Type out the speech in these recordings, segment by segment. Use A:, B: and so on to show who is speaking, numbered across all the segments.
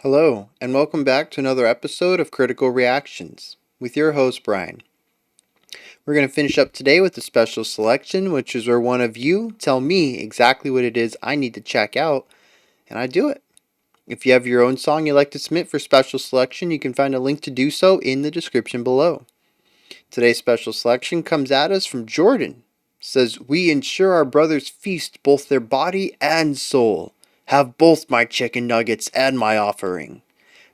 A: Hello, and welcome back to another episode of Critical Reactions with your host, Bryan. We're going to finish up today with a special selection, which is where one of you tell me exactly what it is I need to check out, and I do it. If you have your own song you'd like to submit for special selection, you can find a link to do so in the description below. Today's special selection comes at us from Jordan. It says, "We ensure our brothers feast both their body and soul. Have both my chicken nuggets and my offering.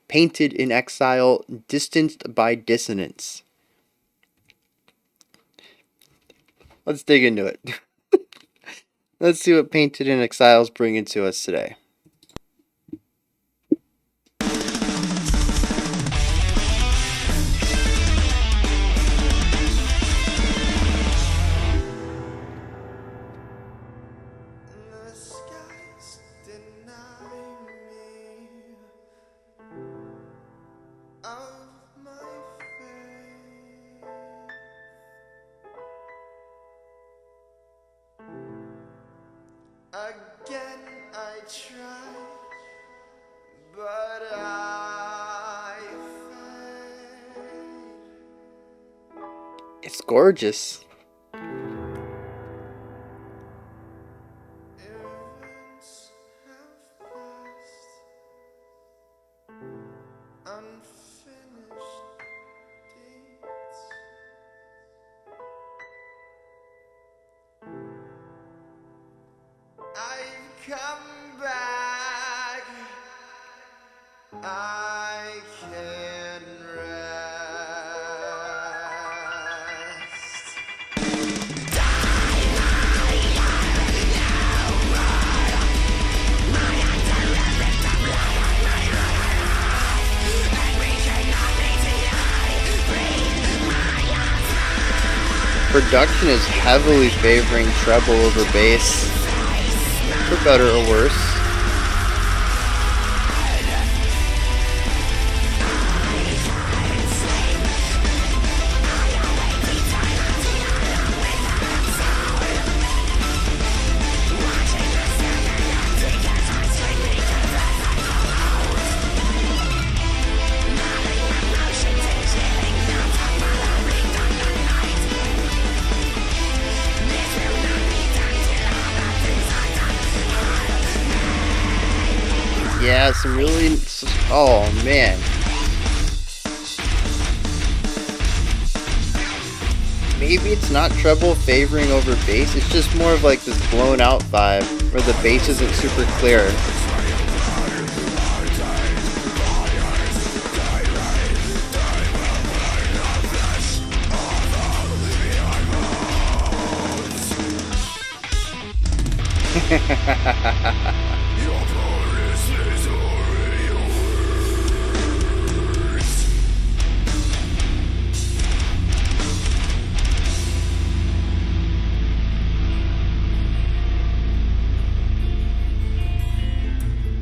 A: Painted in Exile, distanced by dissonance." Let's dig into it. Let's see what Painted in Exile is bringing to us today.
B: Again I tried, but I failed.
A: It's gorgeous.
B: Events have passed, unfinished dates. I've come back, I can rest.
A: Production is heavily favoring treble over bass, for better or worse. Yeah, some really... oh, man. Maybe it's not treble favoring over bass, it's just more of like this blown out vibe, where the bass isn't super clear.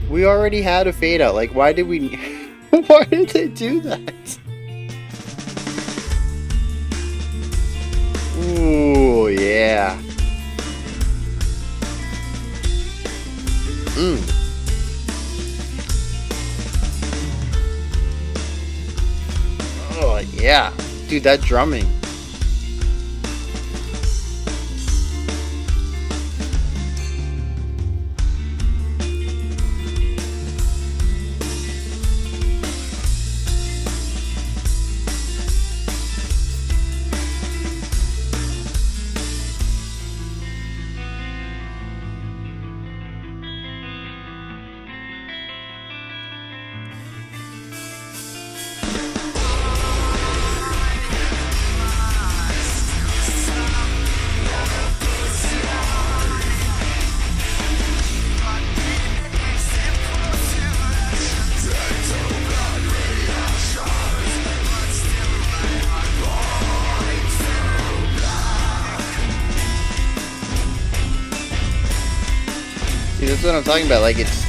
A: We already had a fade out. Like, why did we... why did they do that? Ooh, yeah. Oh, yeah. Dude, that drumming. See, that's what I'm talking about. Like, it's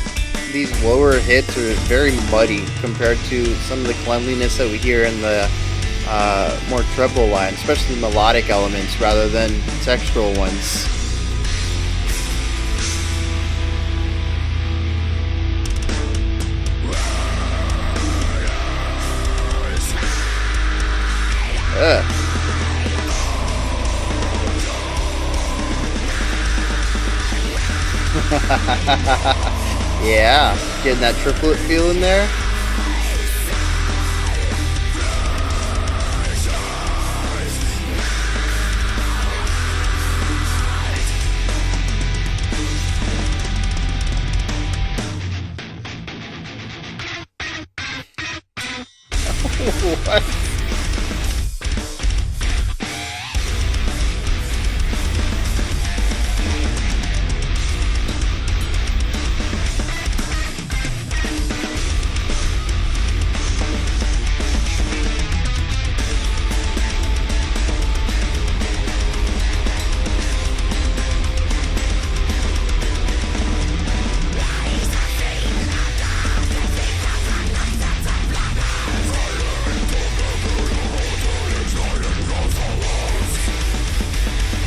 A: these lower hits are very muddy compared to some of the cleanliness that we hear in the more treble line, especially melodic elements rather than textural ones. Yeah, getting that triplet feel in there. What?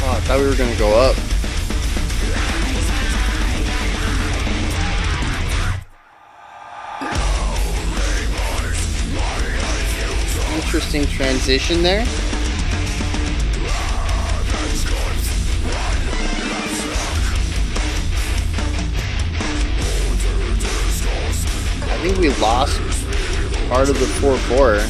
A: Oh, I thought we were gonna go up. Interesting transition there. I think we lost part of the 4/4.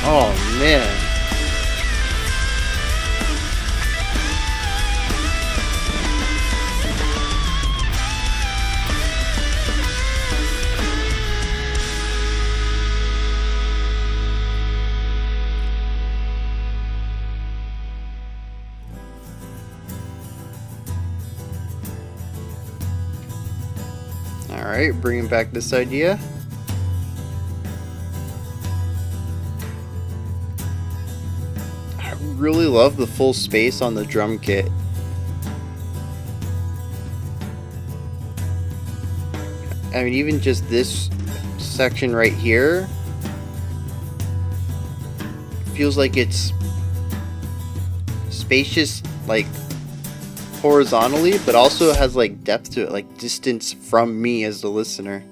A: Oh man. Alright, bringing back this idea. I really love the full space on the drum kit. I mean, even just this section right here feels like it's spacious, like horizontally, but also has like depth to it, like distance from me as the listener.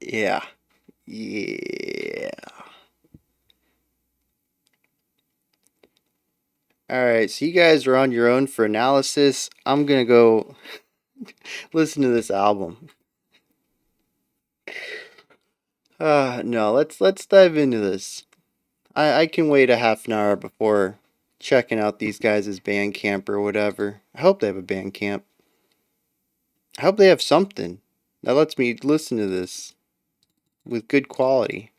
A: Yeah. Yeah. Alright, so you guys are on your own for analysis. I'm gonna go listen to this album. No, let's dive into this. I can wait a half an hour before checking out these guys' Bandcamp or whatever. I hope they have a Bandcamp. I hope they have something. That lets me listen to this with good quality.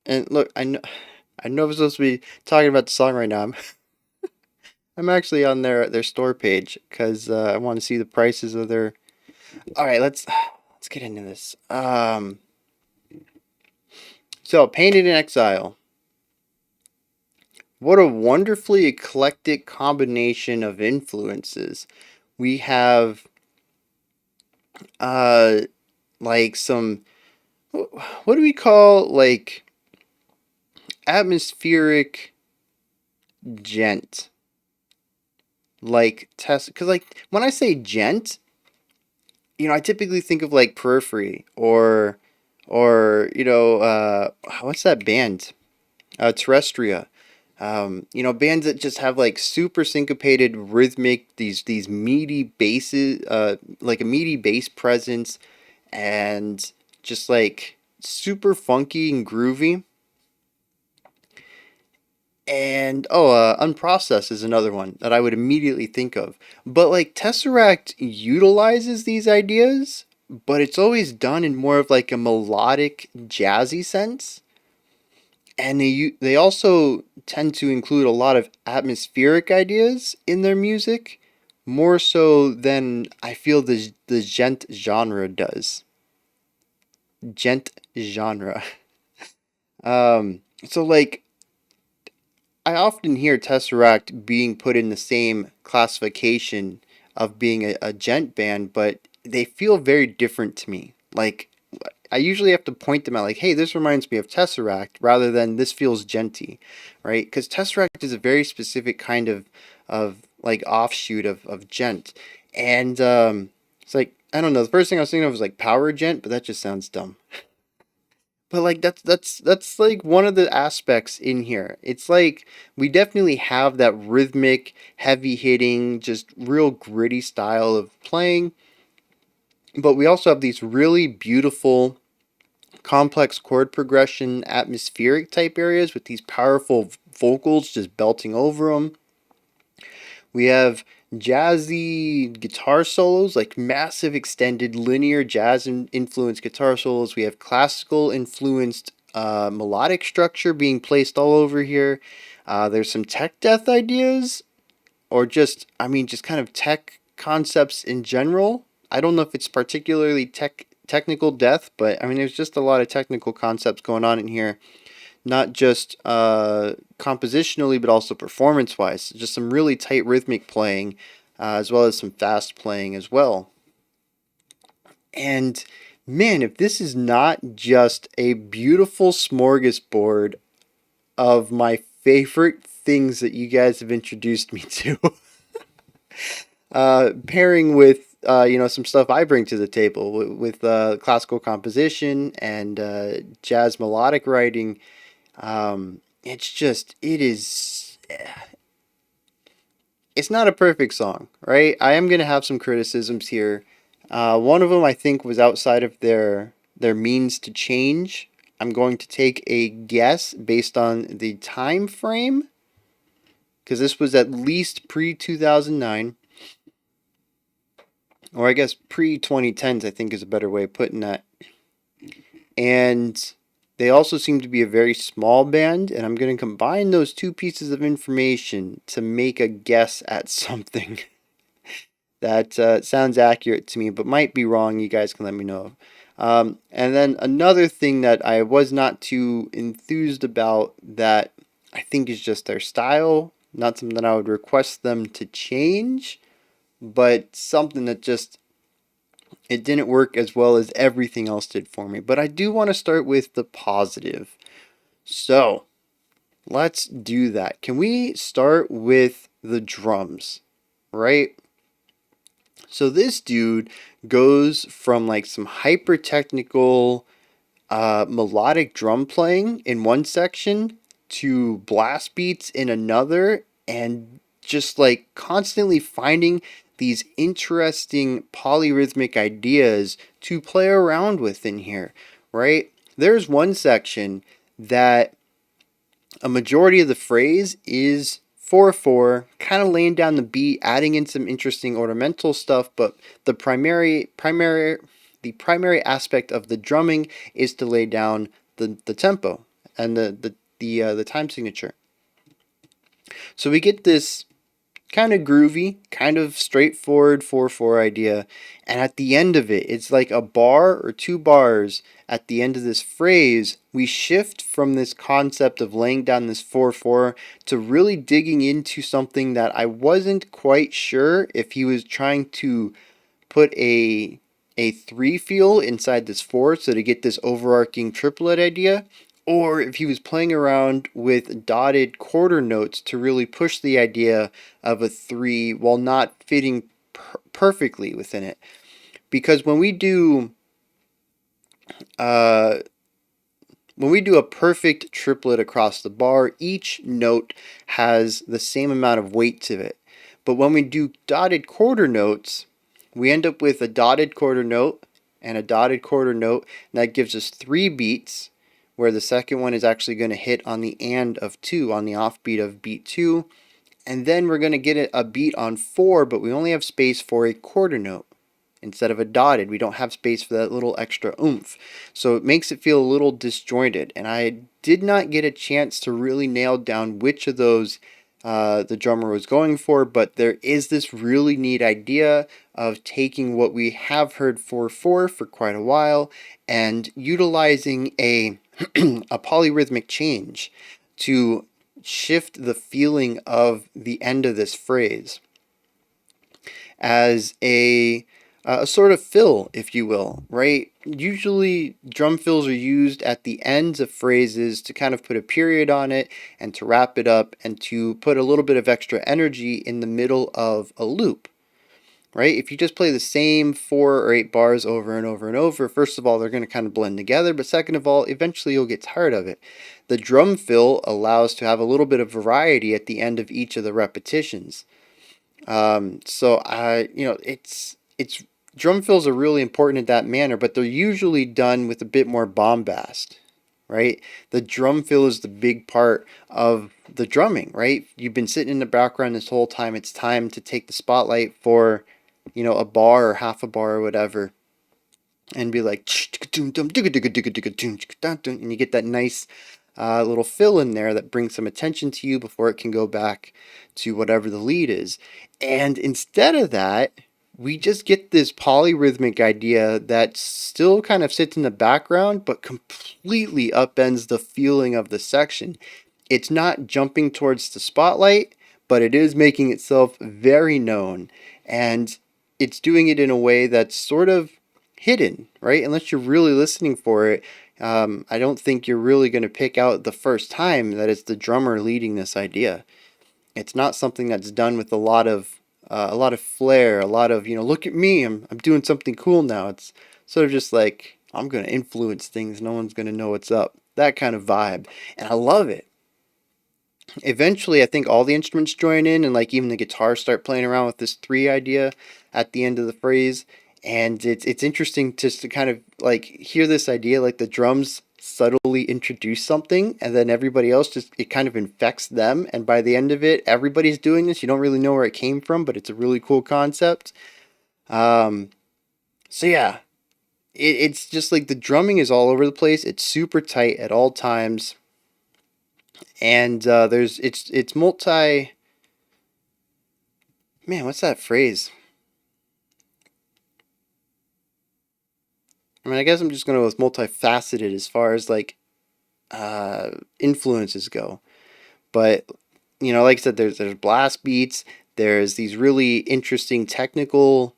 A: And look, I know I'm supposed to be talking about the song right now. I'm actually on their store page because I want to see the prices of their. All right, let's get into this. So Painted in Exile. What a wonderfully eclectic combination of influences. We have uh like some, what do we call, like, atmospheric gent, like test, because like when I say gent, I typically think of like Periphery or what's that band, Terrestria. Bands that just have like super syncopated rhythmic, these meaty basses, like a meaty bass presence, and just like super funky and groovy. And Unprocessed is another one that I would immediately think of. But like Tesseract utilizes these ideas, but it's always done in more of like a melodic, jazzy sense. And they also tend to include a lot of atmospheric ideas in their music, more so than I feel the gent genre does. Gent genre. So like I often hear Tesseract being put in the same classification of being a gent band, but they feel very different to me. Like, I usually have to point them out, like, hey, this reminds me of Tesseract, rather than this feels genty, right? Because Tesseract is a very specific kind of like offshoot of gent. And it's like, I don't know, the first thing I was thinking of was like power gent, but that just sounds dumb. But like that's like one of the aspects in here. It's like we definitely have that rhythmic, heavy hitting, just real gritty style of playing, but we also have these really beautiful, complex chord progression, atmospheric type areas with these powerful vocals just belting over them. We have jazzy guitar solos, like massive extended linear jazz influenced guitar solos. We have classical influenced melodic structure being placed all over here. There's some tech death ideas, or just kind of tech concepts in general. I don't know if it's particularly technical death, but I mean, there's just a lot of technical concepts going on in here, not just compositionally, but also performance wise. Just some really tight rhythmic playing, as well as some fast playing as well. And man, if this is not just a beautiful smorgasbord of my favorite things that you guys have introduced me to, pairing with some stuff I bring to the table with classical composition and jazz melodic writing. It's not a perfect song, right? I am going to have some criticisms here. One of them I think was outside of their means to change. I'm going to take a guess based on the time frame, because this was at least pre 2009, or I guess pre 2010s, I think is a better way of putting that. And they also seem to be a very small band, and I'm going to combine those two pieces of information to make a guess at something that sounds accurate to me, but might be wrong. You guys can let me know. And then another thing that I was not too enthused about, that I think is just their style, not something that I would request them to change, but something that just it didn't work as well as everything else did for me. But I do want to start with the positive. So let's do that. Can we start with the drums, right? So this dude goes from like some hyper technical melodic drum playing in one section to blast beats in another, and just like constantly finding these interesting polyrhythmic ideas to play around with in here, right? There's one section that a majority of the phrase is 4/4, kind of laying down the beat, adding in some interesting ornamental stuff, but the primary aspect of the drumming is to lay down the tempo and the time signature. So we get this kind of groovy, kind of straightforward 4/4 idea, and at the end of it, it's like a bar or two bars. At the end of this phrase, we shift from this concept of laying down this 4/4 to really digging into something that I wasn't quite sure if he was trying to put a 3 feel inside this 4, so to get this overarching triplet idea, or if he was playing around with dotted quarter notes to really push the idea of a 3 while not fitting perfectly within it. Because uh, when we do a perfect triplet across the bar, each note has the same amount of weight to it. But when we do dotted quarter notes, we end up with a dotted quarter note and a dotted quarter note, and that gives us 3 beats, where the second one is actually going to hit on the and of 2, on the offbeat of beat 2, and then we're going to get a beat on 4, but we only have space for a quarter note. Instead of a dotted, we don't have space for that little extra oomph. So it makes it feel a little disjointed, and I did not get a chance to really nail down which of those the drummer was going for, but there is this really neat idea of taking what we have heard 4/4 for quite a while and utilizing a a polyrhythmic change to shift the feeling of the end of this phrase as a sort of fill, if you will, right? Usually, drum fills are used at the ends of phrases to kind of put a period on it and to wrap it up and to put a little bit of extra energy in the middle of a loop, right? If you just play the same 4 or 8 bars over and over and over, first of all, they're going to kind of blend together, but second of all, eventually you'll get tired of it. The drum fill allows to have a little bit of variety at the end of each of the repetitions. So it's drum fills are really important in that manner, but they're usually done with a bit more bombast, right? The drum fill is the big part of the drumming, right? You've been sitting in the background this whole time. It's time to take the spotlight for, a bar or half a bar or whatever, and be like, and you get that nice little fill in there that brings some attention to you before it can go back to whatever the lead is. And instead of that, we just get this polyrhythmic idea that still kind of sits in the background but completely upends the feeling of the section. It's not jumping towards the spotlight, but it is making itself very known, and it's doing it in a way that's sort of hidden, right? Unless you're really listening for it, I don't think you're really going to pick out the first time that it's the drummer leading this idea. It's not something that's done with a lot of flair, a lot of look at me, I'm doing something cool now. It's sort of just like I'm going to influence things. No one's going to know what's up. That kind of vibe, and I love it. Eventually, I think all the instruments join in, and like even the guitars start playing around with this 3 idea at the end of the phrase. And it's interesting just to kind of like hear this idea, like the drums subtly introduce something, and then everybody else just it kind of infects them. And by the end of it, everybody's doing this. You don't really know where it came from, but it's a really cool concept. Um, so yeah, it's just like the drumming is all over the place. It's super tight at all times, and it's multi. Man, what's that phrase? I mean, I guess I'm just gonna go with multifaceted as far as like influences go. But like I said, there's blast beats. There's these really interesting technical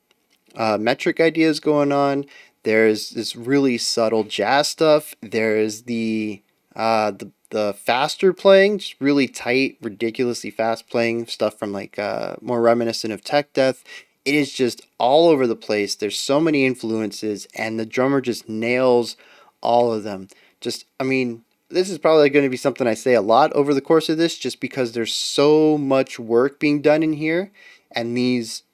A: metric ideas going on. There's this really subtle jazz stuff. There's the faster playing, just really tight, ridiculously fast playing stuff from like more reminiscent of tech death. It is just all over the place. There's so many influences, and the drummer just nails all of them. Just, I mean, this is probably going to be something I say a lot over the course of this, just because there's so much work being done in here, and these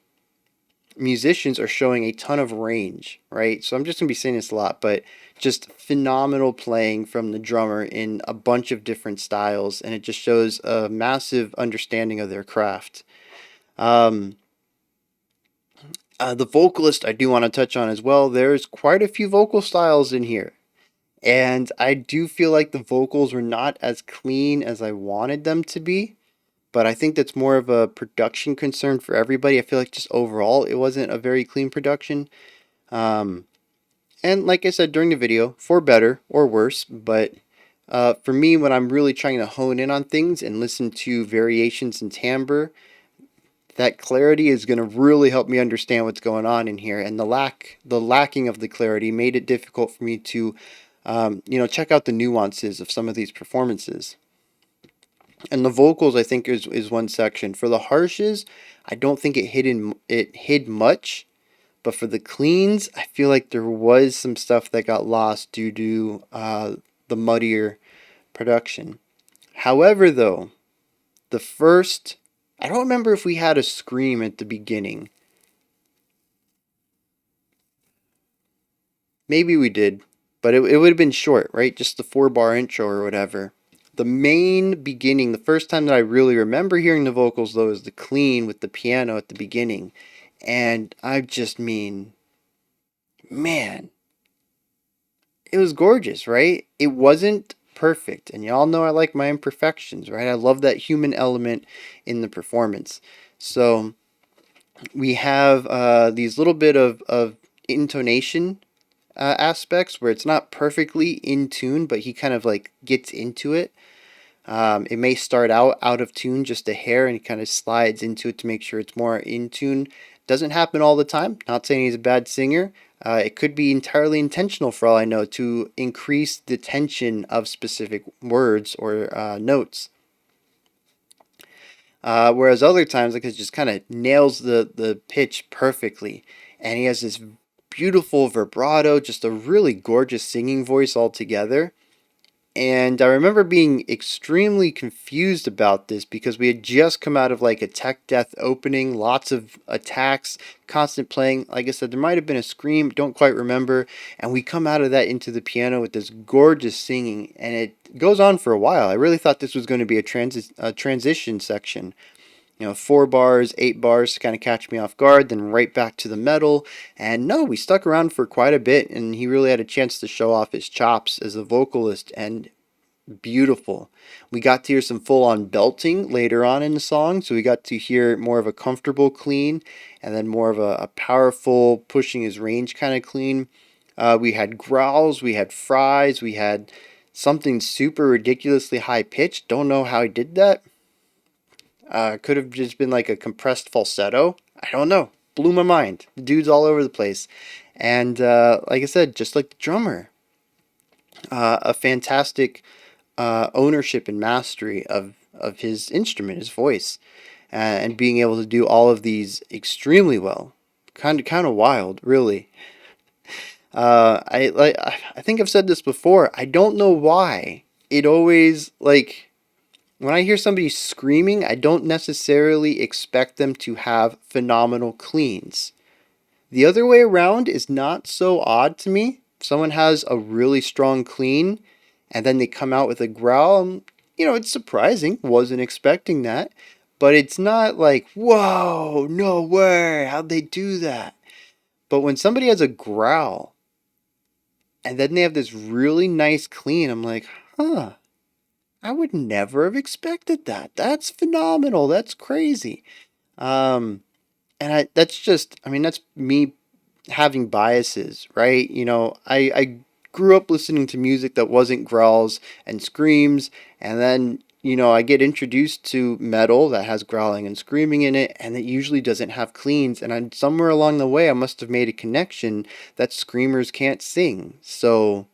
A: musicians are showing a ton of range, right? So I'm just going to be saying this a lot, but just phenomenal playing from the drummer in a bunch of different styles, and it just shows a massive understanding of their craft. Um, the vocalist I do want to touch on as well. There's quite a few vocal styles in here. And I do feel like the vocals were not as clean as I wanted them to be. But I think that's more of a production concern for everybody. I feel like just overall, it wasn't a very clean production. Um, and like I said during the video, for better or worse. But for me, when I'm really trying to hone in on things and listen to variations in timbre, that clarity is going to really help me understand what's going on in here. And the lacking of the clarity made it difficult for me to, check out the nuances of some of these performances. And the vocals, I think, is one section. For the harshes, I don't think it hid much, but for the cleans, I feel like there was some stuff that got lost due to the muddier production. However, though, the first, I don't remember if we had a scream at the beginning. Maybe we did, but it would have been short, right? Just the 4 bar intro or whatever. The main beginning, the first time that I really remember hearing the vocals, though, is the clean with the piano at the beginning. And I just mean, man, it was gorgeous, right? It wasn't perfect. And y'all know I like my imperfections, right? I love that human element in the performance. So we have these little bit of intonation aspects where it's not perfectly in tune, but he kind of like gets into it. It may start out of tune just a hair, and he kind of slides into it to make sure it's more in tune. Doesn't happen all the time. Not saying he's a bad singer. It could be entirely intentional, for all I know, to increase the tension of specific words or notes. Whereas other times, like, it just kind of nails the pitch perfectly, and he has this beautiful vibrato, just a really gorgeous singing voice altogether. And I remember being extremely confused about this because we had just come out of like a tech death opening, lots of attacks, constant playing. Like I said, there might have been a scream, don't quite remember. And we come out of that into the piano with this gorgeous singing, and it goes on for a while. I really thought this was going to be a transition section. 4 bars, 8 bars to kind of catch me off guard, then right back to the metal. And no, we stuck around for quite a bit, and he really had a chance to show off his chops as a vocalist, and beautiful. We got to hear some full on belting later on in the song, so we got to hear more of a comfortable clean, and then more of a powerful, pushing his range kind of clean. We had growls, we had fries, we had something super ridiculously high pitched. Don't know how he did that. Could have just been like a compressed falsetto. I don't know. Blew my mind. The dude's all over the place. And like I said, just like the drummer, a fantastic ownership and mastery of his instrument, his voice, and being able to do all of these extremely well. Kind of wild, really. I think I've said this before. I don't know why it always like when I hear somebody screaming, I don't necessarily expect them to have phenomenal cleans. The other way around is not so odd to me. If someone has a really strong clean and then they come out with a growl, it's surprising. Wasn't expecting that. But it's not like, whoa, no way, how'd they do that? But when somebody has a growl and then they have this really nice clean, I'm like, huh, I would never have expected that. That's phenomenal. That's crazy. Um, that's just, that's me having biases, right? I grew up listening to music that wasn't growls and screams, and then, I get introduced to metal that has growling and screaming in it, and it usually doesn't have cleans. And somewhere along the way, I must have made a connection that screamers can't sing. So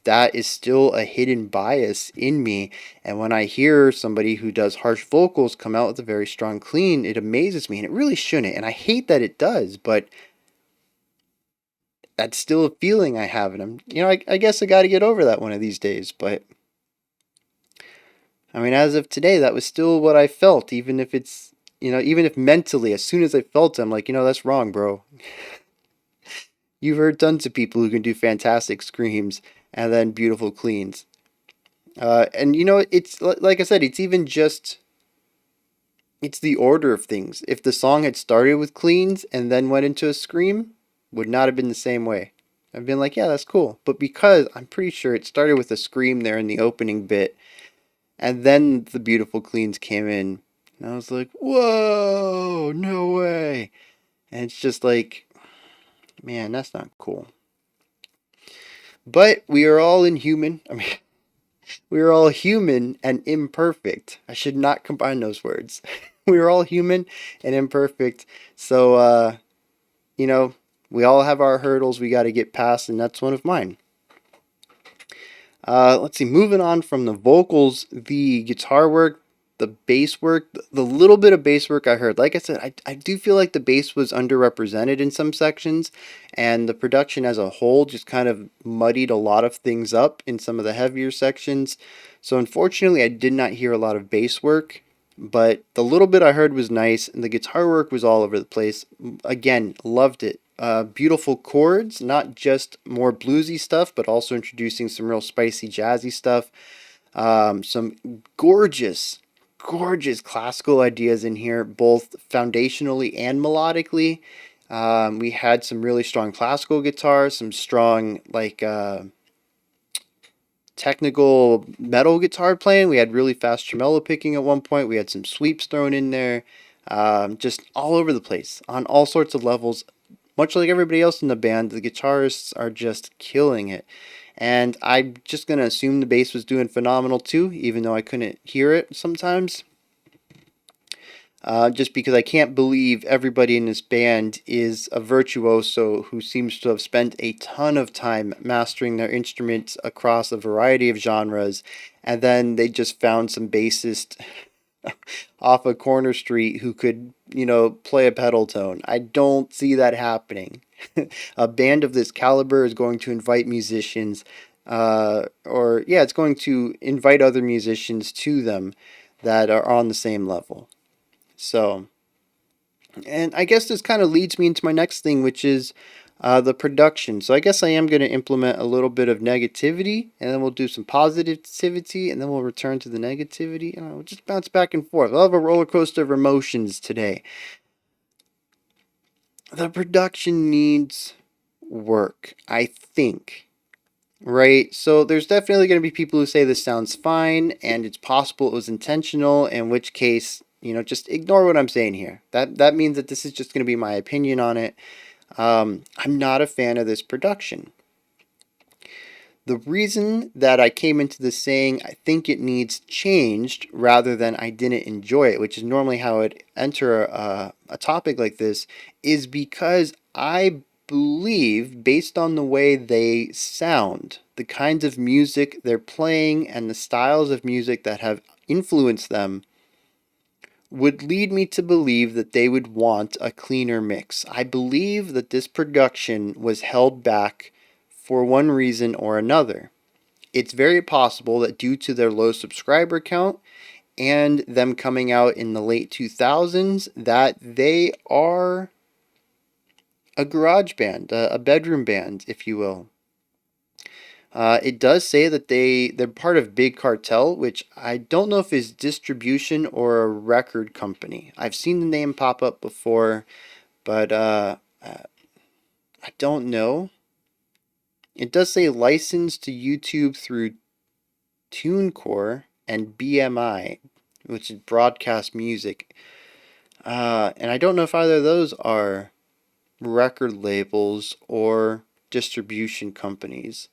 A: that is still a hidden bias in me. And when I hear somebody who does harsh vocals come out with a very strong clean, it amazes me, and it really shouldn't. And I hate that it does, but that's still a feeling I have, and I guess I got to get over that one of these days. But as of today, that was still what I felt, even if it's even if mentally, as soon as I felt it, I'm like, that's wrong, bro. You've heard tons of people who can do fantastic screams and then beautiful cleans. And it's like I said, it's the order of things. If the song had started with cleans and then went into a scream, would not have been the same way. I've been like, yeah, that's cool. But because I'm pretty sure it started with a scream there in the opening bit, and then the beautiful cleans came in, and I was like, whoa, no way. And it's just like, man, that's not cool. But we are all inhuman. I mean, we are all human and imperfect. I should not combine those words. We are all human and imperfect. So, you know, we all have our hurdles we got to get past, and that's one of mine. Let's see, moving on from the vocals, the guitar work, the bass work, the little bit of bass work I heard. Like I said, I do feel like the bass was underrepresented in some sections, and the production as a whole just kind of muddied a lot of things up in some of the heavier sections. So unfortunately, I did not hear a lot of bass work, but the little bit I heard was nice, and the guitar work was all over the place. Again, loved it. Beautiful chords, not just more bluesy stuff, but also introducing some real spicy jazzy stuff. Some gorgeous classical ideas in here, both foundationally and melodically. We had some really strong classical guitars, some strong technical metal guitar playing. We had really fast tremolo picking at one point. We had some sweeps thrown in there, just all over the place on all sorts of levels. Much like everybody else in the band, the guitarists are just killing it. And I'm just going to assume the bass was doing phenomenal too, even though I couldn't hear it sometimes. Just because I can't believe everybody in this band is a virtuoso who seems to have spent a ton of time mastering their instruments across a variety of genres, and then they just found some bassist off a corner street who could, play a pedal tone. I don't see that happening. A band of this caliber is going to invite musicians, it's going to invite other musicians to them that are on the same level. So, and I guess this kind of leads me into my next thing, which is the production. So I guess I am going to implement a little bit of negativity, and then we'll do some positivity, and then we'll return to the negativity, and we'll just bounce back and forth. I'll have a roller coaster of emotions today. The production needs work, I think. Right? So there's definitely going to be people who say this sounds fine and it's possible it was intentional, in which case, just ignore what I'm saying here. That means that this is just going to be my opinion on it. I'm not a fan of this production. The reason that I came into this saying I think it needs changed rather than I didn't enjoy it, which is normally how I'd enter a topic like this, is because I believe, based on the way they sound, the kinds of music they're playing, and the styles of music that have influenced them, would lead me to believe that they would want a cleaner mix. I believe that this production was held back for one reason or another. It's very possible that due to their low subscriber count and them coming out in the late 2000s, that they are a garage band, a bedroom band, if you will. It does say that they're part of Big Cartel, which I don't know if is distribution or a record company. I've seen the name pop up before, but I don't know. It does say licensed to YouTube through TuneCore and BMI, which is Broadcast Music. And I don't know if either of those are record labels or distribution companies.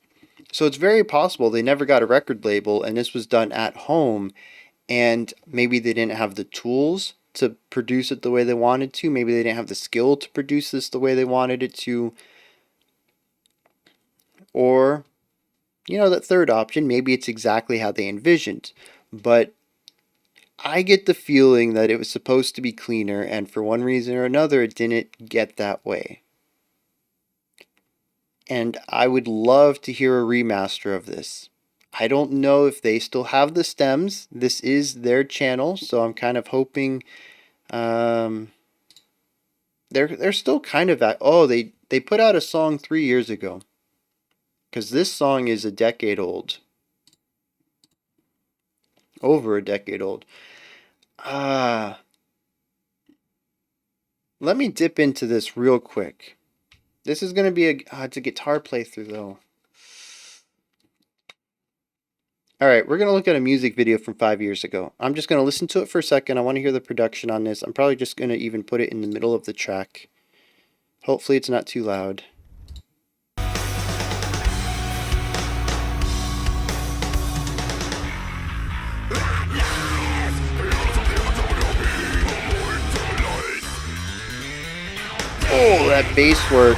A: So it's very possible they never got a record label and this was done at home, and maybe they didn't have the tools to produce it the way they wanted to. Maybe they didn't have the skill to produce this the way they wanted it to. Or, that third option, maybe it's exactly how they envisioned. But I get the feeling that it was supposed to be cleaner, and for one reason or another, it didn't get that way. And I would love to hear a remaster of this. I don't know if they still have the stems. This is their channel, so I'm kind of hoping Um, they're still kind of at. Oh, they put out a song 3 years ago because this song is a decade old, over a decade old. Ah, let me dip into this real quick. This is gonna be it's a guitar playthrough though. All right, we're gonna look at a music video from 5 years ago. I'm just gonna listen to it for a second. I want to hear the production on this. I'm probably just gonna even put it in the middle of the track. Hopefully, it's not too loud. Oh, that bass work.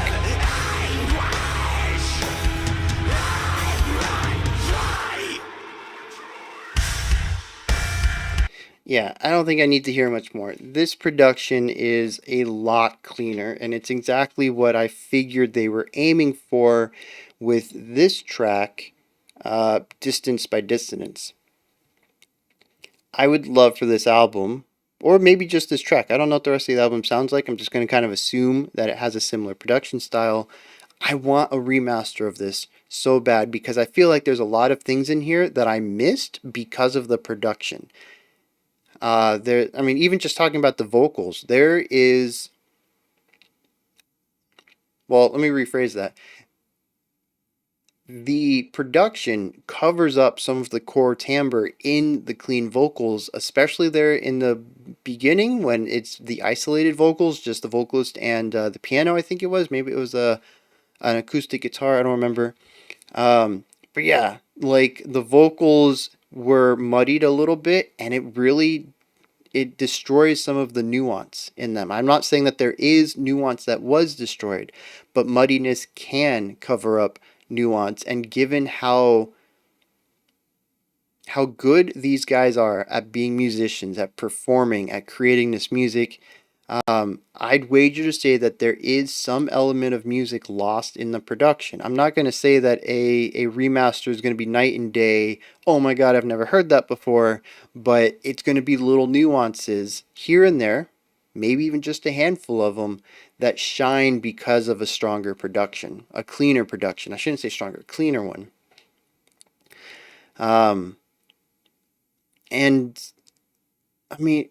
A: Yeah, I don't think I need to hear much more. This production is a lot cleaner, and it's exactly what I figured they were aiming for with this track, Distance by Dissonance. I would love for this album, or maybe just this track. I don't know what the rest of the album sounds like. I'm just going to kind of assume that it has a similar production style. I want a remaster of this so bad because I feel like there's a lot of things in here that I missed because of the production. I mean, even just talking about the vocals, there is. Well, let me rephrase that. The production covers up some of the core timbre in the clean vocals, especially there in the beginning when it's the isolated vocals, just the vocalist and the piano. I think it was. Maybe it was an acoustic guitar. I don't remember. But yeah, like the vocals were muddied a little bit, and it destroys some of the nuance in them. I'm not saying that there is nuance that was destroyed, but muddiness can cover up nuance. And given how good these guys are at being musicians, at performing, at creating this music, I'd wager to say that there is some element of music lost in the production. I'm not going to say that a remaster is going to be night and day. Oh my God, I've never heard that before. But it's going to be little nuances here and there, maybe even just a handful of them, that shine because of a stronger production, a cleaner production. I shouldn't say stronger, cleaner one. Um, and I mean,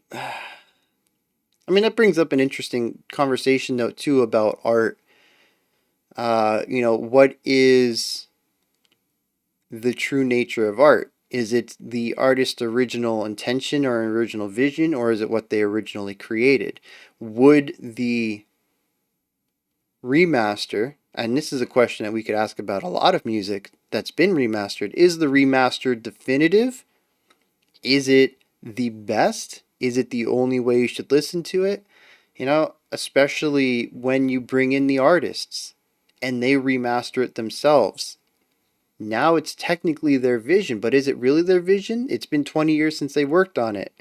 A: that brings up an interesting conversation, though, too, about art. What is the true nature of art? Is it the artist's original intention or original vision, or is it what they originally created? Would the remaster, and this is a question that we could ask about a lot of music that's been remastered, is the remaster definitive? Is it the best? Is it the only way you should listen to it? Especially when you bring in the artists and they remaster it themselves. Now it's technically their vision, but is it really their vision? It's been 20 years since they worked on it.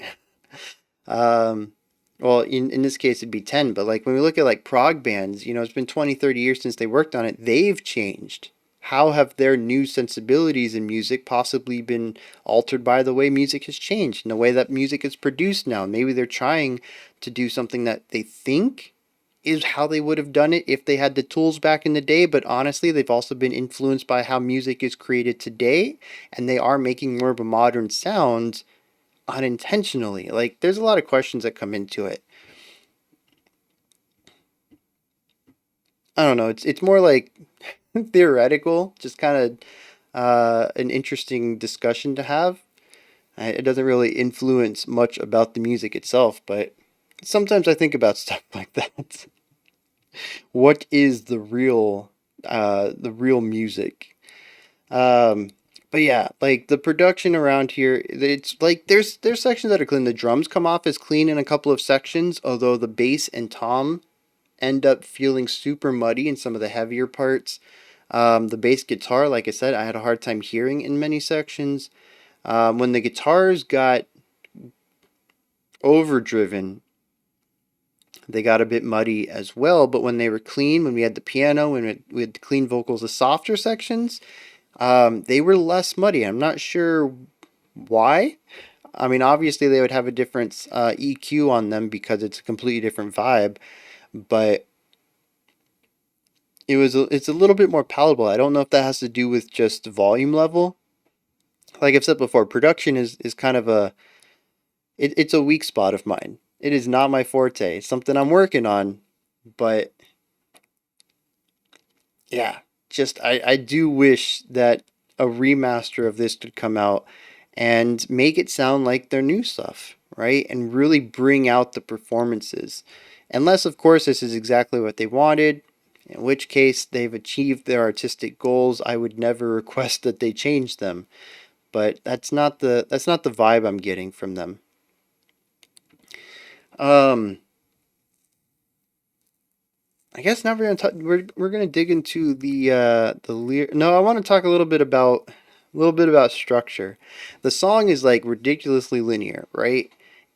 A: um, well, in this case, it'd be 10, but like when we look at like prog bands, it's been 20, 30 years since they worked on it. They've changed. How have their new sensibilities in music possibly been altered by the way music has changed and the way that music is produced now? Maybe they're trying to do something that they think is how they would have done it if they had the tools back in the day, but honestly, they've also been influenced by how music is created today, and they are making more of a modern sound unintentionally. Like, there's a lot of questions that come into it. I don't know. It's more like theoretical, just kind of an interesting discussion to have. It doesn't really influence much about the music itself, but sometimes I think about stuff like that. What is the real music? Um, but yeah, like the production around here, it's like there's sections that are clean. The drums come off as clean in a couple of sections, although the bass and tom end up feeling super muddy in some of the heavier parts. The bass guitar, like I said, I had a hard time hearing in many sections. When the guitars got overdriven, they got a bit muddy as well. But when they were clean, when we had the piano, when we had the clean vocals, the softer sections, they were less muddy. I'm not sure why. I mean, obviously they would have a different EQ on them because it's a completely different vibe, but it's a little bit more palatable. I don't know if that has to do with just volume level. Like I've said before, production is kind of it's a weak spot of mine. It is not my forte. It's something I'm working on, but yeah, just I do wish that a remaster of this could come out and make it sound like their new stuff, right? And really bring out the performances. Unless, of course, this is exactly what they wanted, in which case they've achieved their artistic goals. I would never request that they change them, but that's not the vibe I'm getting from them. Um, I guess now we're gonna dig into no, I want to talk a little bit about structure. The song is like ridiculously linear, right?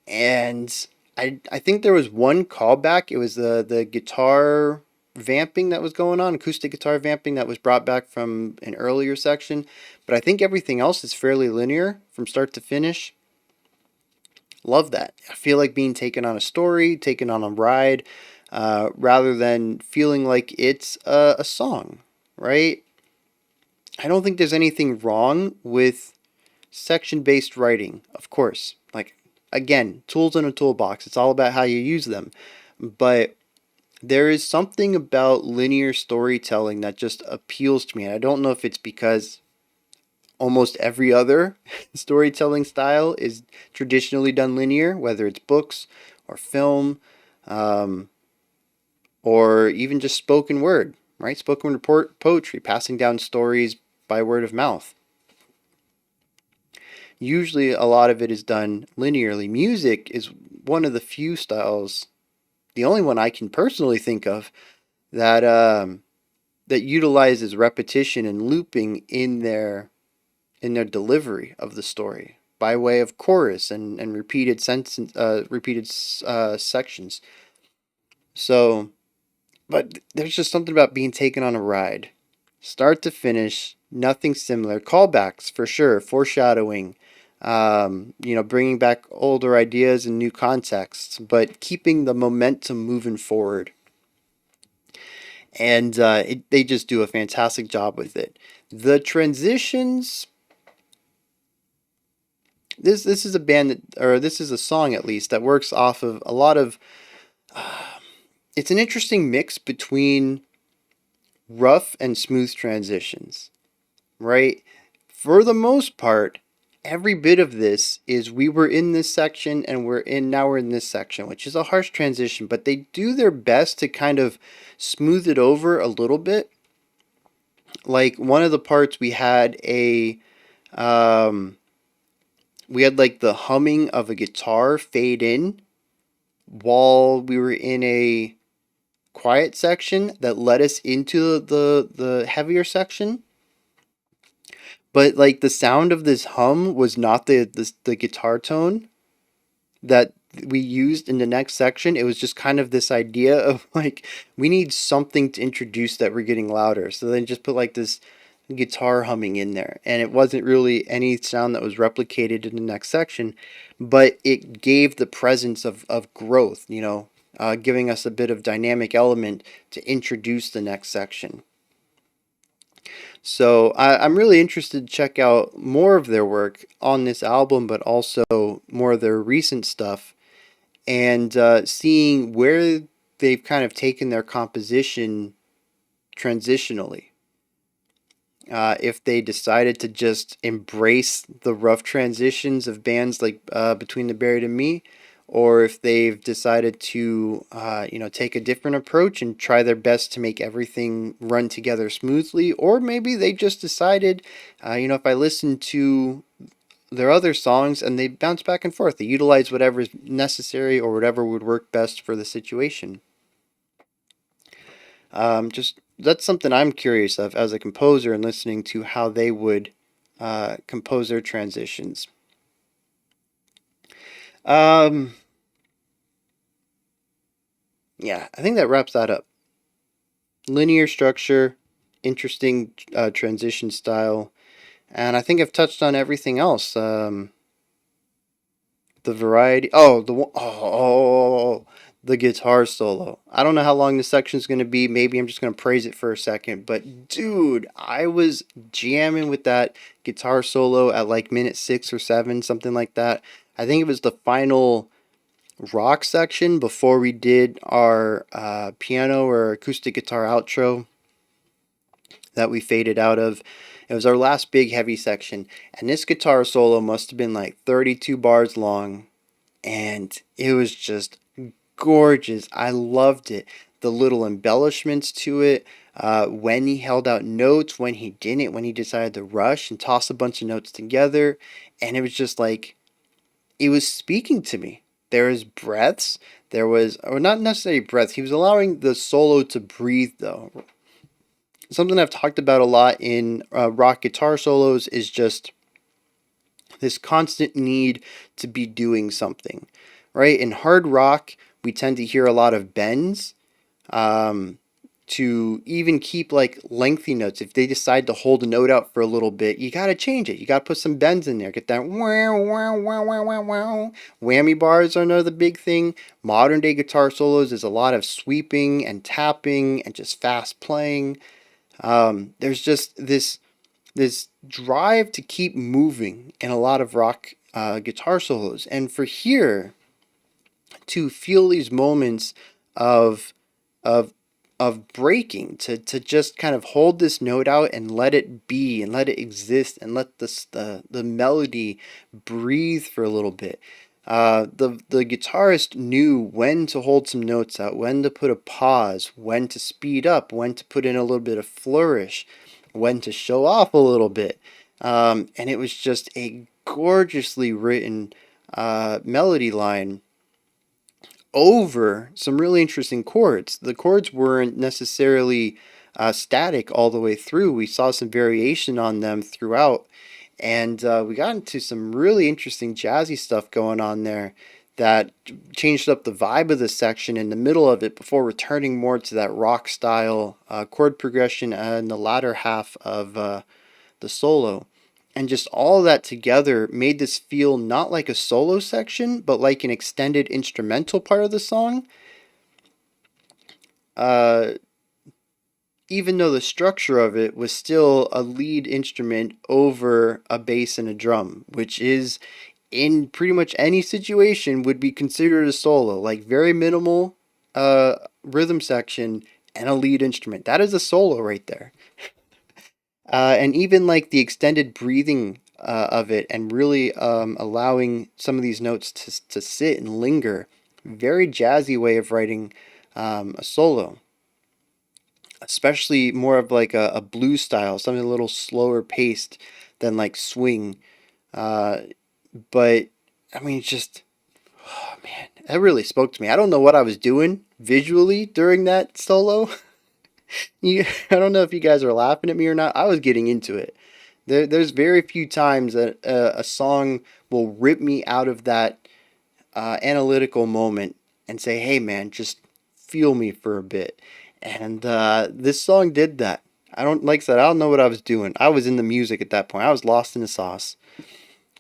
A: And I think there was one callback. It was the guitar vamping that was going on, acoustic guitar vamping that was brought back from an earlier section. But I think everything else is fairly linear from start to finish. Love that. I feel like being taken on a story, taken on a ride, rather than feeling like it's a song, right? I don't think there's anything wrong with section based writing, of course. Like, again, tools in a toolbox. It's all about how you use them. But there is something about linear storytelling that just appeals to me. And I don't know if it's because almost every other storytelling style is traditionally done linear, whether it's books or film, um, or even just spoken word, right? Spoken word poetry, passing down stories by word of mouth. Usually, a lot of it is done linearly. Music is one of the few styles, the only one I can personally think of that that utilizes repetition and looping in their delivery of the story by way of chorus and repeated sections. So, but there's just something about being taken on a ride, start to finish, nothing similar. Callbacks for sure, foreshadowing, bringing back older ideas and new contexts, but keeping the momentum moving forward. And they just do a fantastic job with it. The transitions, this is a band that, or this is a song at least that works off of a lot of. It's an interesting mix between rough and smooth transitions, right? For the most part, every bit of this is we were in this section and we're in this section, which is a harsh transition, but they do their best to kind of smooth it over a little bit. Like one of the parts um, we had like the humming of a guitar fade in while we were in a quiet section that led us into the heavier section. But like the sound of this hum was not the guitar tone that we used in the next section. It was just kind of this idea of like we need something to introduce that we're getting louder. So then just put like this guitar humming in there, and it wasn't really any sound that was replicated in the next section, but it gave the presence of growth, giving us a bit of dynamic element to introduce the next section. So I'm really interested to check out more of their work on this album, but also more of their recent stuff, and seeing where they've kind of taken their composition transitionally. If they decided to just embrace the rough transitions of bands like Between the Buried and Me, or if they've decided to, take a different approach and try their best to make everything run together smoothly, or maybe they just decided, if I listen to their other songs and they bounce back and forth, they utilize whatever is necessary or whatever would work best for the situation. Just that's something I'm curious of as a composer and listening to how they would compose their transitions. Um, yeah, I think that wraps that up. Linear structure, interesting transition style, and I think I've touched on everything else. The variety. Oh, the guitar solo. I don't know how long this section is going to be. Maybe I'm just going to praise it for a second. But dude, I was jamming with that guitar solo at like minute 6 or 7, something like that. I think it was the final rock section before we did our piano or acoustic guitar outro that we faded out of. It was our last big heavy section, and this guitar solo must have been like 32 bars long, and it was just gorgeous. I loved it. The little embellishments to it, when he held out notes, when he didn't, when he decided to rush and toss a bunch of notes together, and it was just like it was speaking to me. There was breaths. There was, or not necessarily breaths. He was allowing the solo to breathe, though. Something I've talked about a lot in rock guitar solos is just this constant need to be doing something, right? In hard rock, we tend to hear a lot of bends. Um, to even keep like lengthy notes, if they decide to hold a note out for a little bit, you got to change it. You got to put some bends in there. Get that wow, wow, wow, wow, wow, wow. Whammy bars are another big thing. Modern day guitar solos is a lot of sweeping and tapping and just fast playing. There's just this drive to keep moving in a lot of rock guitar solos, and for here to feel these moments of of breaking, to just kind of hold this note out and let it be and let it exist and let the melody breathe for a little bit. The guitarist knew when to hold some notes out, when to put a pause, when to speed up, when to put in a little bit of flourish, when to show off a little bit. And it was just a gorgeously written melody line over some really interesting chords. The chords weren't necessarily static all the way through. We saw some variation on them throughout, and we got into some really interesting jazzy stuff going on there that changed up the vibe of the section in the middle of it before returning more to that rock style chord progression in the latter half of the solo. And just all of that together made this feel not like a solo section, but like an extended instrumental part of the song. Uh, Even though the structure of it was still a lead instrument over a bass and a drum, which is in pretty much any situation would be considered a solo, like very minimal rhythm section and a lead instrument. That is a solo right there. And even like the extended breathing of it and really allowing some of these notes to sit and linger. Very jazzy way of writing a solo, especially more of like a blues style, something a little slower paced than like swing. Uh, but I mean, just, oh man, that really spoke to me. I don't know what I was doing visually during that solo. I don't know if you guys are laughing at me or not. I was getting into it. There's very few times that a song will rip me out of that analytical moment and say, "Hey, man, just feel me for a bit." And this song did that. I don't like I said. I don't know what I was doing. I was in the music at that point. I was lost in the sauce.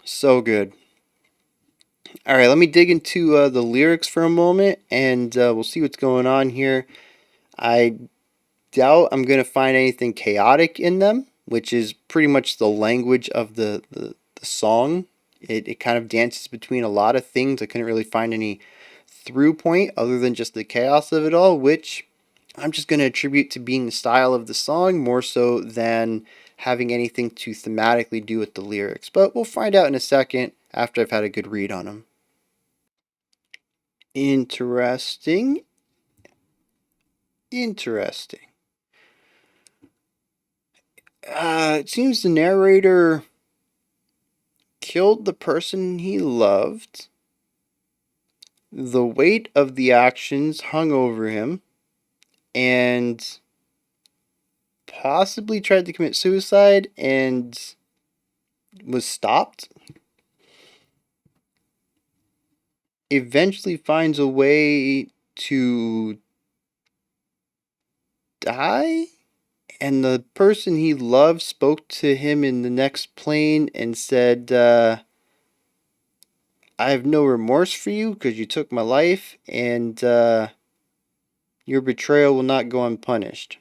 A: So good. All right, let me dig into the lyrics for a moment, and we'll see what's going on here. I doubt I'm going to find anything chaotic in them, which is pretty much the language of the song. It kind of dances between a lot of things. I couldn't really find any through point other than just the chaos of it all, which I'm just going to attribute to being the style of the song more so than having anything to thematically do with the lyrics. But we'll find out in a second after I've had a good read on them. Interesting. Interesting. It seems the narrator killed the person he loved. The weight of the actions hung over him and possibly tried to commit suicide and was stopped. Eventually finds a way to die. And the person he loved spoke to him in the next plane and said, I have no remorse for you because you took my life, and your betrayal will not go unpunished.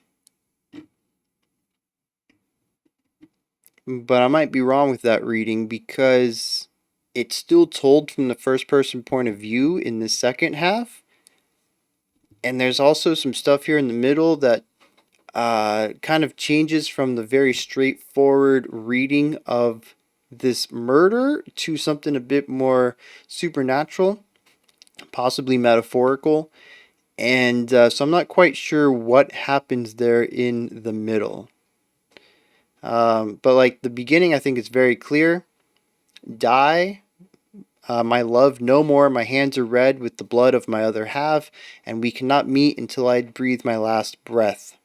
A: But I might be wrong with that reading because it's still told from the first person point of view in the second half. And there's also some stuff here in the middle that kind of changes from the very straightforward reading of this murder to something a bit more supernatural, possibly metaphorical. And so I'm not quite sure what happens there in the middle. But like the beginning, I think it's very clear. Die, my love, no more. My hands are red with the blood of my other half, and we cannot meet until I breathe my last breath.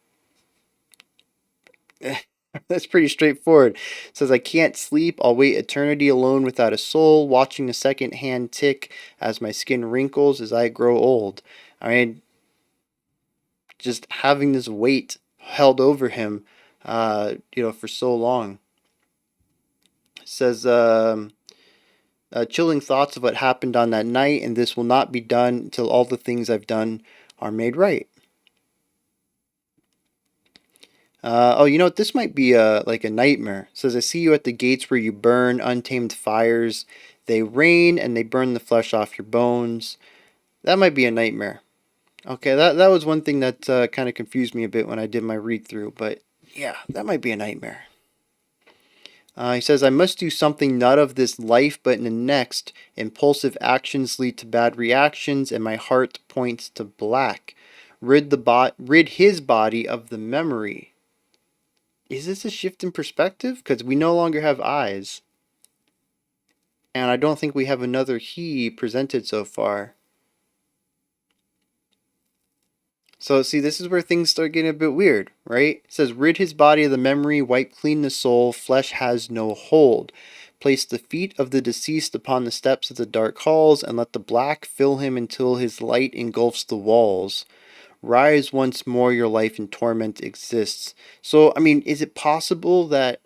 A: That's pretty straightforward. It says, I can't sleep. I'll wait eternity alone without a soul, watching the second hand tick as my skin wrinkles as I grow old. I mean, just having this weight held over him, for so long. It says, chilling thoughts of what happened on that night, and this will not be done until all the things I've done are made right. Oh, you know what? This might be like a nightmare. It says, I see you at the gates where you burn untamed fires. They rain and they burn the flesh off your bones. That might be a nightmare. Okay, that was one thing that kind of confused me a bit when I did my read through, but yeah, that might be a nightmare. He says, I must do something not of this life, but in the next. Impulsive actions lead to bad reactions, and my heart points to black. Rid his body of the memory. Is this a shift in perspective? Because we no longer have eyes. And I don't think we have another he presented so far. So, see, this is where things start getting a bit weird, right? It says, rid his body of the memory, wipe clean the soul, flesh has no hold. Place the feet of the deceased upon the steps of the dark halls, and let the black fill him until his light engulfs the walls. Rise once more, your life in torment exists. So, I mean, is it possible that.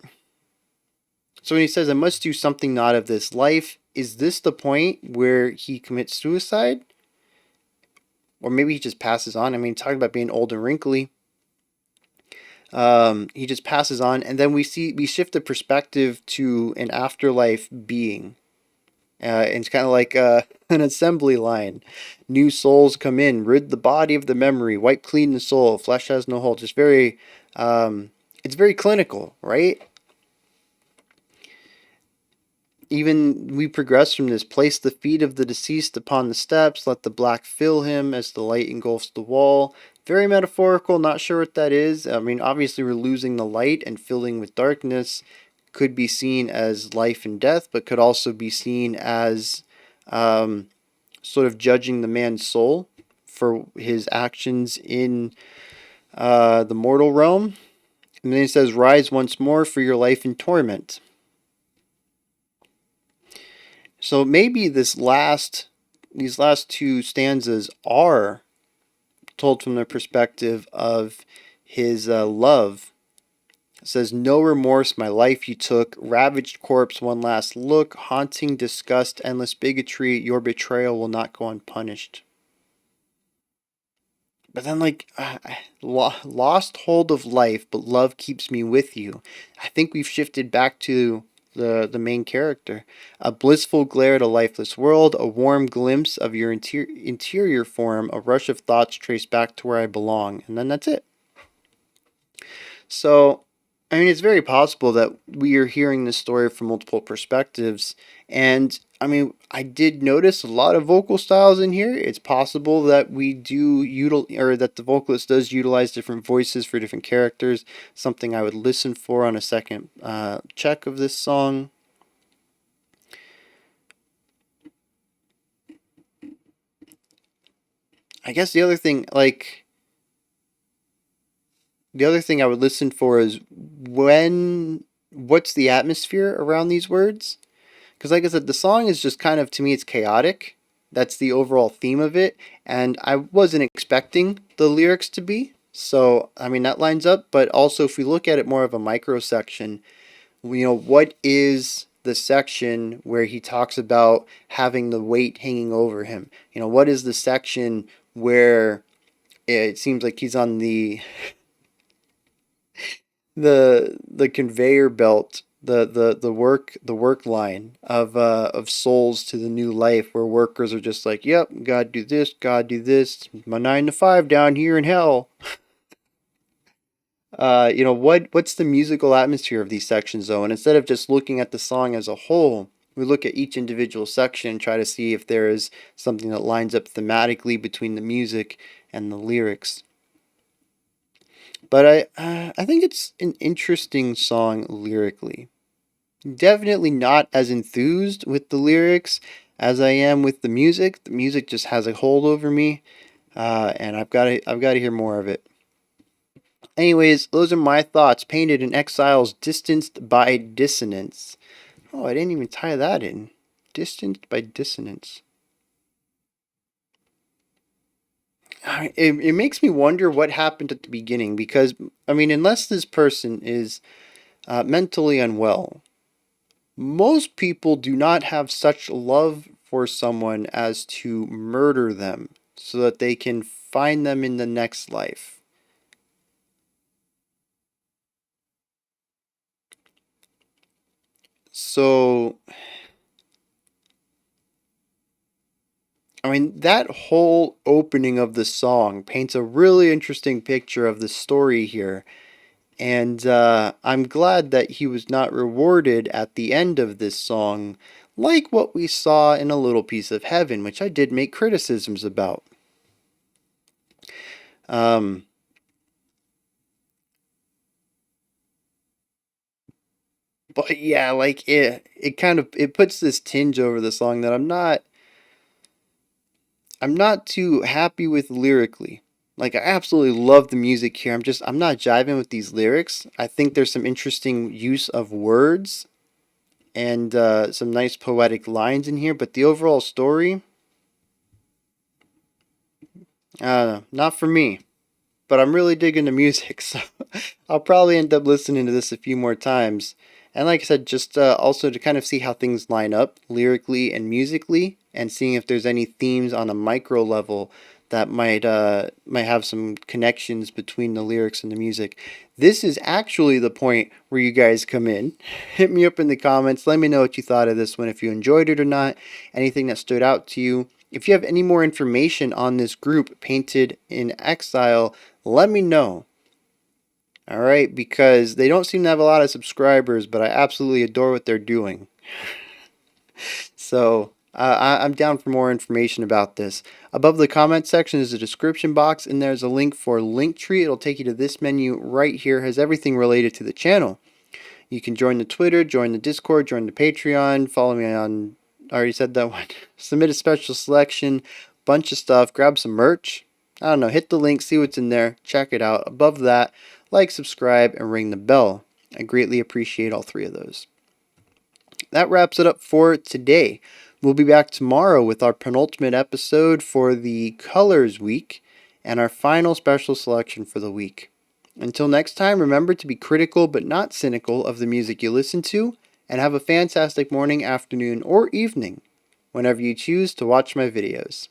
A: So, when he says, I must do something not of this life, is this the point where he commits suicide? Or maybe he just passes on. I mean, talking about being old and wrinkly. He just passes on, and then we shift the perspective to an afterlife being. And it's kind of like an assembly line. New souls come in, rid the body of the memory, wipe clean the soul, flesh has no hold. Just very, it's very clinical, right? Even we progress from this. Place the feet of the deceased upon the steps, let the black fill him as the light engulfs the wall. Very metaphorical, not sure what that is. I mean, obviously, we're losing the light and filling with darkness. Could be seen as life and death, but could also be seen as sort of judging the man's soul for his actions in the mortal realm. And then he says, rise once more for your life in torment. So maybe these last two stanzas are told from the perspective of his love. It says, no remorse, my life you took, ravaged corpse, one last look, haunting disgust, endless bigotry, your betrayal will not go unpunished. But then, like, lost hold of life, but love keeps me with you. I think we've shifted back to the main character. A blissful glare at a lifeless world, a warm glimpse of your interior form, a rush of thoughts traced back to where I belong, and then that's it. So, I mean, it's very possible that we are hearing this story from multiple perspectives. And I mean, I did notice a lot of vocal styles in here. It's possible that we do or that the vocalist does utilize different voices for different characters. Something I would listen for on a second check of this song. I guess the other thing, I would listen for is what's the atmosphere around these words? Because, like I said, the song is just kind of, to me, it's chaotic. That's the overall theme of it. And I wasn't expecting the lyrics to be. So, I mean, that lines up. But also, if we look at it more of a micro section, what is the section where he talks about having the weight hanging over him? What is the section where it seems like he's on the conveyor belt, the work line of souls to the new life, where workers are just like, yep, gotta do this, gotta do this, my 9 to 5 down here in hell. What's the musical atmosphere of these sections though? And instead of just looking at the song as a whole, we look at each individual section and try to see if there is something that lines up thematically between the music and the lyrics. But I think it's an interesting song lyrically. Definitely not as enthused with the lyrics as I am with the music. The music just has a hold over me, and I've got to hear more of it. Anyways, those are my thoughts. Painted in Exile's Distanced by Dissonance. Oh, I didn't even tie that in. Distanced by Dissonance. It makes me wonder what happened at the beginning because, I mean, unless this person is mentally unwell, most people do not have such love for someone as to murder them so that they can find them in the next life. So, I mean, that whole opening of the song paints a really interesting picture of the story here. And I'm glad that he was not rewarded at the end of this song, like what we saw in A Little Piece of Heaven, which I did make criticisms about. Um, but yeah, like it kind of it puts this tinge over the song that I'm not too happy with lyrically. Like I absolutely love the music here. I'm not jiving with these lyrics. I think there's some interesting use of words and some nice poetic lines in here, but the overall story, not for me. But I'm really digging the music, so I'll probably end up listening to this a few more times. And like I said, just also to kind of see how things line up lyrically and musically, and seeing if there's any themes on a micro level that might have some connections between the lyrics and the music. This is actually the point where you guys come in. Hit me up in the comments. Let me know what you thought of this one, if you enjoyed it or not, anything that stood out to you. If you have any more information on this group, Painted in Exile, let me know. All right, because they don't seem to have a lot of subscribers, but I absolutely adore what they're doing. So I'm down for more information about this. Above the comment section is a description box, and there's a link for Linktree. It'll take you to this menu right here. It has everything related to the channel. You can join the Twitter, join the Discord, join the Patreon, follow me on, I already said that one, submit a special selection, bunch of stuff, grab some merch. I don't know, hit the link, see what's in there, check it out. Above that, like, subscribe, and ring the bell. I greatly appreciate all three of those. That wraps it up for today. We'll be back tomorrow with our penultimate episode for the Colors Week and our final special selection for the week. Until next time, remember to be critical but not cynical of the music you listen to, and have a fantastic morning, afternoon, or evening whenever you choose to watch my videos.